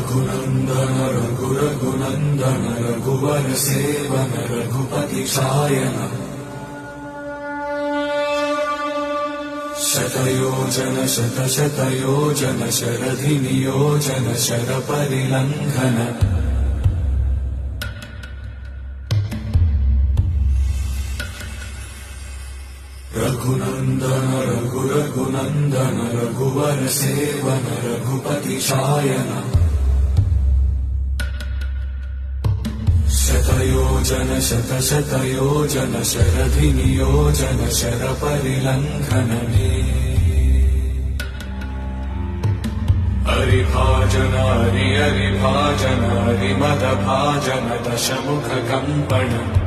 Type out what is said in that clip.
रघुनन्दन रघुरघुनन्दन रघुवर seven Raghupati Shayan शतयोजन शतशतयोजन शरधि नियोजन शरपरिलङ्घन रघुनन्दन रघुरघुनन्दन रघुवर seven Raghupati Shayan शतयोजन शतशतयोजन शरधि नियोजन शरपरिलङ्घन हरिभाजन हरिभाजन हरिमदभाजन दशमुख कम्पण